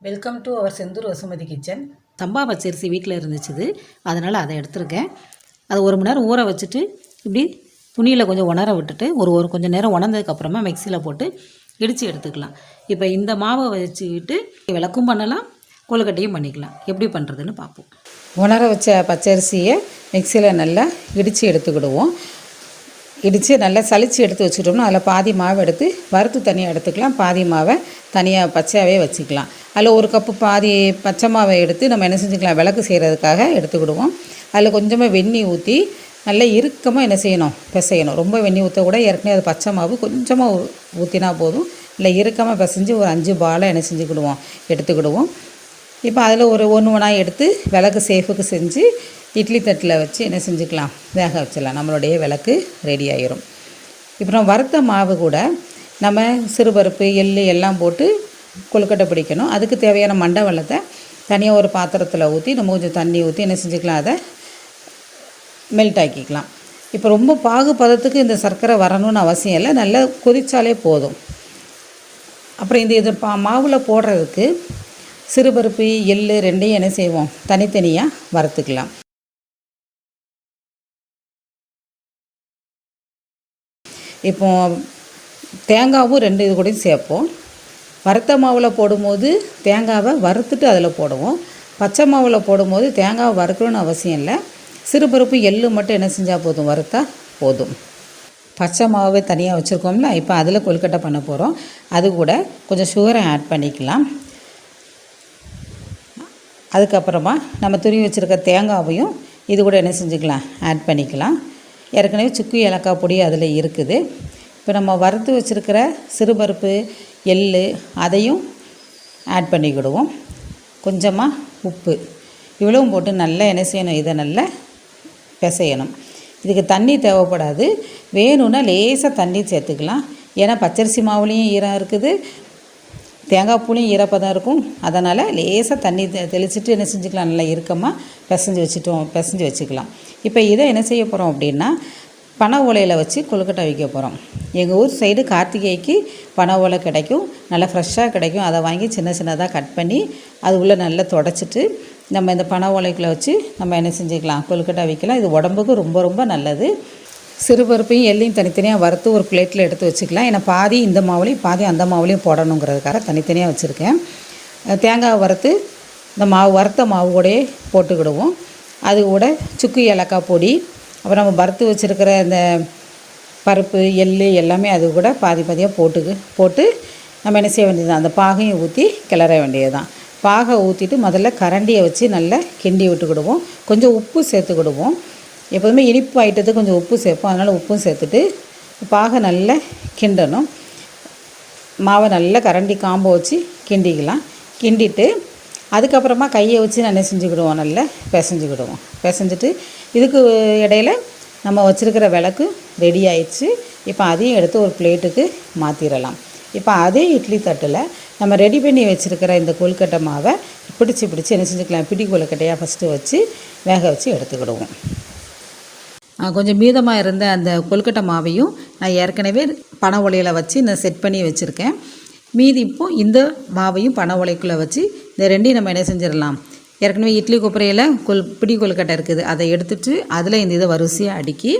Welcome to our Senthur Vasumathi kitchen. சம்பா பச்சரிசி வீட்டில் இருந்துச்சு, அதனால் அதை எடுத்துருக்கேன். அதை 1 மணி நேரம் ஊற வச்சுட்டு இப்படி துணியில் கொஞ்சம் உணர விட்டுட்டு ஒரு கொஞ்சம் நேரம் உணர்ந்ததுக்கப்புறமா மிக்சியில் போட்டு இடித்து எடுத்துக்கலாம். இப்போ இந்த மாவை வச்சுக்கிட்டு விளக்கும் பண்ணலாம், கொழுக்கட்டையும் பண்ணிக்கலாம். எப்படி பண்ணுறதுன்னு பார்ப்போம். உணர வச்ச பச்சரிசியை மிக்சியில் நல்லா இடித்து எடுத்துக்கிடுவோம். இடித்து நல்லா சளிச்சு எடுத்து வச்சுட்டோம்னா அதில் பாதி மாவை எடுத்து வறுத்து தனியாக எடுத்துக்கலாம், பாதி மாவை தனியாக பச்சையாகவே வச்சுக்கலாம். அதில் 1 கப்பு பாதி பச்சை மாவை எடுத்து நம்ம என்ன செஞ்சுக்கலாம், விளக்கு செய்கிறதுக்காக எடுத்துக்கிடுவோம். அதில் கொஞ்சமாக வெந்நீர் ஊற்றி நல்லா இறுக்கமாக என்ன செய்யணும், பிசையணும். ரொம்ப வெந்நீர் ஊற்றக்கூட, ஏற்கனவே அது பச்சை மாவு கொஞ்சமாக ஊற்றினா போதும். இல்லை இறுக்கமாக பிசைஞ்சு ஒரு 5 பாலை என்ன செஞ்சுக்கிடுவோம், எடுத்துக்கிடுவோம். இப்போ அதில் ஒன்று ஒன்றா எடுத்து விளக்கு சேஃபுக்கு செஞ்சு இட்லி தட்டில் வச்சு என்ன செஞ்சுக்கலாம், வேக வச்சிடலாம். நம்மளுடைய விளக்கு ரெடி ஆகிரும். இப்போ நம்ம வறுத்த மாவு கூட நம்ம சிறுபருப்பு எள் எல்லாம் போட்டு கொழுக்கட்டை பிடிக்கணும். அதுக்கு தேவையான மண்டை வெல்லத்தை தனியாக ஒரு பாத்திரத்தில் ஊற்றி நம்ம கொஞ்சம் தண்ணி ஊற்றி என்ன செஞ்சுக்கலாம், அதை மெல்ட் ஆக்கிக்கலாம். இப்போ ரொம்ப பாகு பதத்துக்கு இந்த சர்க்கரை வரணும்னு அவசியம் இல்லை, நல்லா கொதித்தாலே போதும். அப்புறம் இது மாவில் போடுறதுக்கு சிறுபருப்பு எள் 2ஐயும் என்ன செய்வோம், தனித்தனியாக வறுத்துக்கலாம். இப்போ தேங்காவும் 2 இது கூடயும் சேர்ப்போம். வறுத்த மாவில் போடும்போது தேங்காவை வறுத்துட்டு அதில் போடுவோம். பச்சை மாவில் போடும்போது தேங்காவை வறுக்கணும்னு அவசியம் இல்லை, சிறுபருப்பு எள் மட்டும் என்ன செஞ்சால் போதும், வறுத்தா போதும். பச்சை மாவை தனியாக வச்சுருக்கோம்ல, இப்போ அதில் கொழுக்கட்டை பண்ண போகிறோம். அது கூட கொஞ்சம் சுகரை ஆட் பண்ணிக்கலாம். அதுக்கப்புறமா நம்ம துருவி வச்சுருக்க தேங்காவையும் இது கூட என்ன செஞ்சுக்கலாம், ஆட் பண்ணிக்கலாம். ஏற்கனவே சுக்கு ஏலக்காய் பொடி அதில் இருக்குது. இப்போ நம்ம வறுத்து வச்சுருக்கிற சிறுபருப்பு எள் அதையும் ஆட் பண்ணிக்கிடுவோம். கொஞ்சமாக உப்பு, இவ்வளவும் போட்டு நல்லா என்ன செய்யணும், இதை நல்லா பிசையணும். இதுக்கு தண்ணி தேவைப்படாது, வேணும்னா லேசாக தண்ணி சேர்த்துக்கலாம். ஏன்னா பச்சரிசி மாவுலேயும் ஈரம் இருக்குது, தேங்காய் பூலையும் ஈரப்பதம் இருக்கும். அதனால் லேசாக தண்ணி தெளிச்சுட்டு என்ன செஞ்சுக்கலாம், நல்லா இறுக்கமாக பிசைஞ்சு வச்சுக்கலாம். இப்போ இதை என்ன செய்ய போகிறோம் அப்படின்னா, பனை ஓலையில் வச்சு கொழுக்கட்டை வைக்க போகிறோம். எங்கள் ஊர் சைடு கார்த்திகைக்கு பனை ஓலை கிடைக்கும், நல்லா ஃப்ரெஷ்ஷாக கிடைக்கும். அதை வாங்கி சின்னதாக கட் பண்ணி அது உள்ளே நல்லா தொடச்சிட்டு நம்ம இந்த பனை ஓலைக்குள்ளே வச்சு நம்ம என்ன செஞ்சுக்கலாம், கொழுக்கட்டை வைக்கலாம். இது உடம்புக்கு ரொம்ப ரொம்ப நல்லது. சிறுபருப்பையும் எள்ளையும் தனித்தனியாக வறுத்து ஒரு பிளேட்டில் எடுத்து வச்சுக்கலாம். ஏன்னா பாதி இந்த மாவுலையும் பாதி அந்த மாவுலையும் போடணுங்கிறதுக்காக தனித்தனியாக வச்சுருக்கேன். தேங்காய் வறுத்து இந்த வறுத்த மாவு கூடயே போட்டுக்கிடுவோம். அது கூட சுக்கு ஏலக்காய் பொடி, அப்புறம் நம்ம வறுத்து வச்சுருக்கிற இந்த பருப்பு எள் எல்லாமே அது கூட பாதியாக போட்டு நம்ம என்ன செய்ய வேண்டியது, அந்த பாகையும் ஊற்றி கிளற வேண்டியது தான். பாகை ஊற்றிட்டு முதல்ல கரண்டியை வச்சு நல்லா கிண்டி விட்டுக்கிடுவோம். கொஞ்சம் உப்பு சேர்த்துக்கிடுவோம். எப்போதுமே இனிப்பு ஐட்டத்துக்கு கொஞ்சம் உப்பு சேர்ப்போம், அதனால் உப்பும் சேர்த்துட்டு பாகை நல்லா கிண்டணும். மாவை நல்லா கரண்டி காம்பை வச்சு கிண்டிக்கலாம். கிண்டிட்டு அதுக்கப்புறமா கையை வச்சு நான் என்ன செஞ்சுக்கிடுவோம், நல்லா பிசைஞ்சிட்டு இதுக்கு இடையில நம்ம வச்சுருக்கிற விளக்கு ரெடி ஆயிடுச்சு. இப்போ அதையும் எடுத்து ஒரு பிளேட்டுக்கு மாற்றிடலாம். இப்போ அதே இட்லி தட்டில் நம்ம ரெடி பண்ணி வச்சுருக்கிற இந்த கொழுக்கட்டை மாவை பிடிச்சி என்ன செஞ்சுக்கலாம், பிடி கொழுக்கட்டையாக ஃபஸ்ட்டு வச்சு வேக வச்சு எடுத்துக்கிடுவோம். கொஞ்சம் மீதமாக இருந்த அந்த கொழுக்கட்டை மாவையும் நான் ஏற்கனவே பனை ஓலையில் வச்சு நான் செட் பண்ணி வச்சுருக்கேன். மீதி இப்போ இந்த மாவையும் பனை ஓலைக்குள்ளே வச்சு இந்த 2ஐயும் நம்ம என்ன செஞ்சிடலாம், ஏற்கனவே இட்லி கொப்பரையில் பிடி கொழுக்கட்டை இருக்குது, அதை எடுத்துகிட்டு அதில் இந்த இதை வரிசையாக அடுக்கி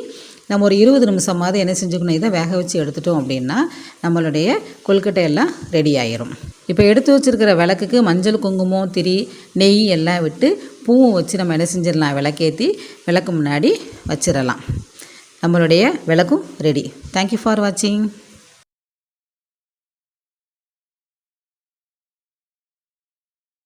நம்ம ஒரு 20 நிமிஷமாவது என்ன செஞ்சுக்கணும், இதை வேக வச்சு எடுத்துட்டோம் அப்படின்னா நம்மளுடைய கொழுக்கட்டை எல்லாம் ரெடி ஆயிரும். இப்போ எடுத்து வச்சுருக்கிற விளக்குக்கு மஞ்சள் குங்குமம் திரி நெய் எல்லாம் விட்டு பூவும் வச்சு நம்ம என்ன செஞ்சிடலாம், விளக்கேற்றி விளக்கு முன்னாடி வச்சிடலாம். நம்மளுடைய விளக்கும் ரெடி. தேங்க்யூ ஃபார் வாட்சிங்.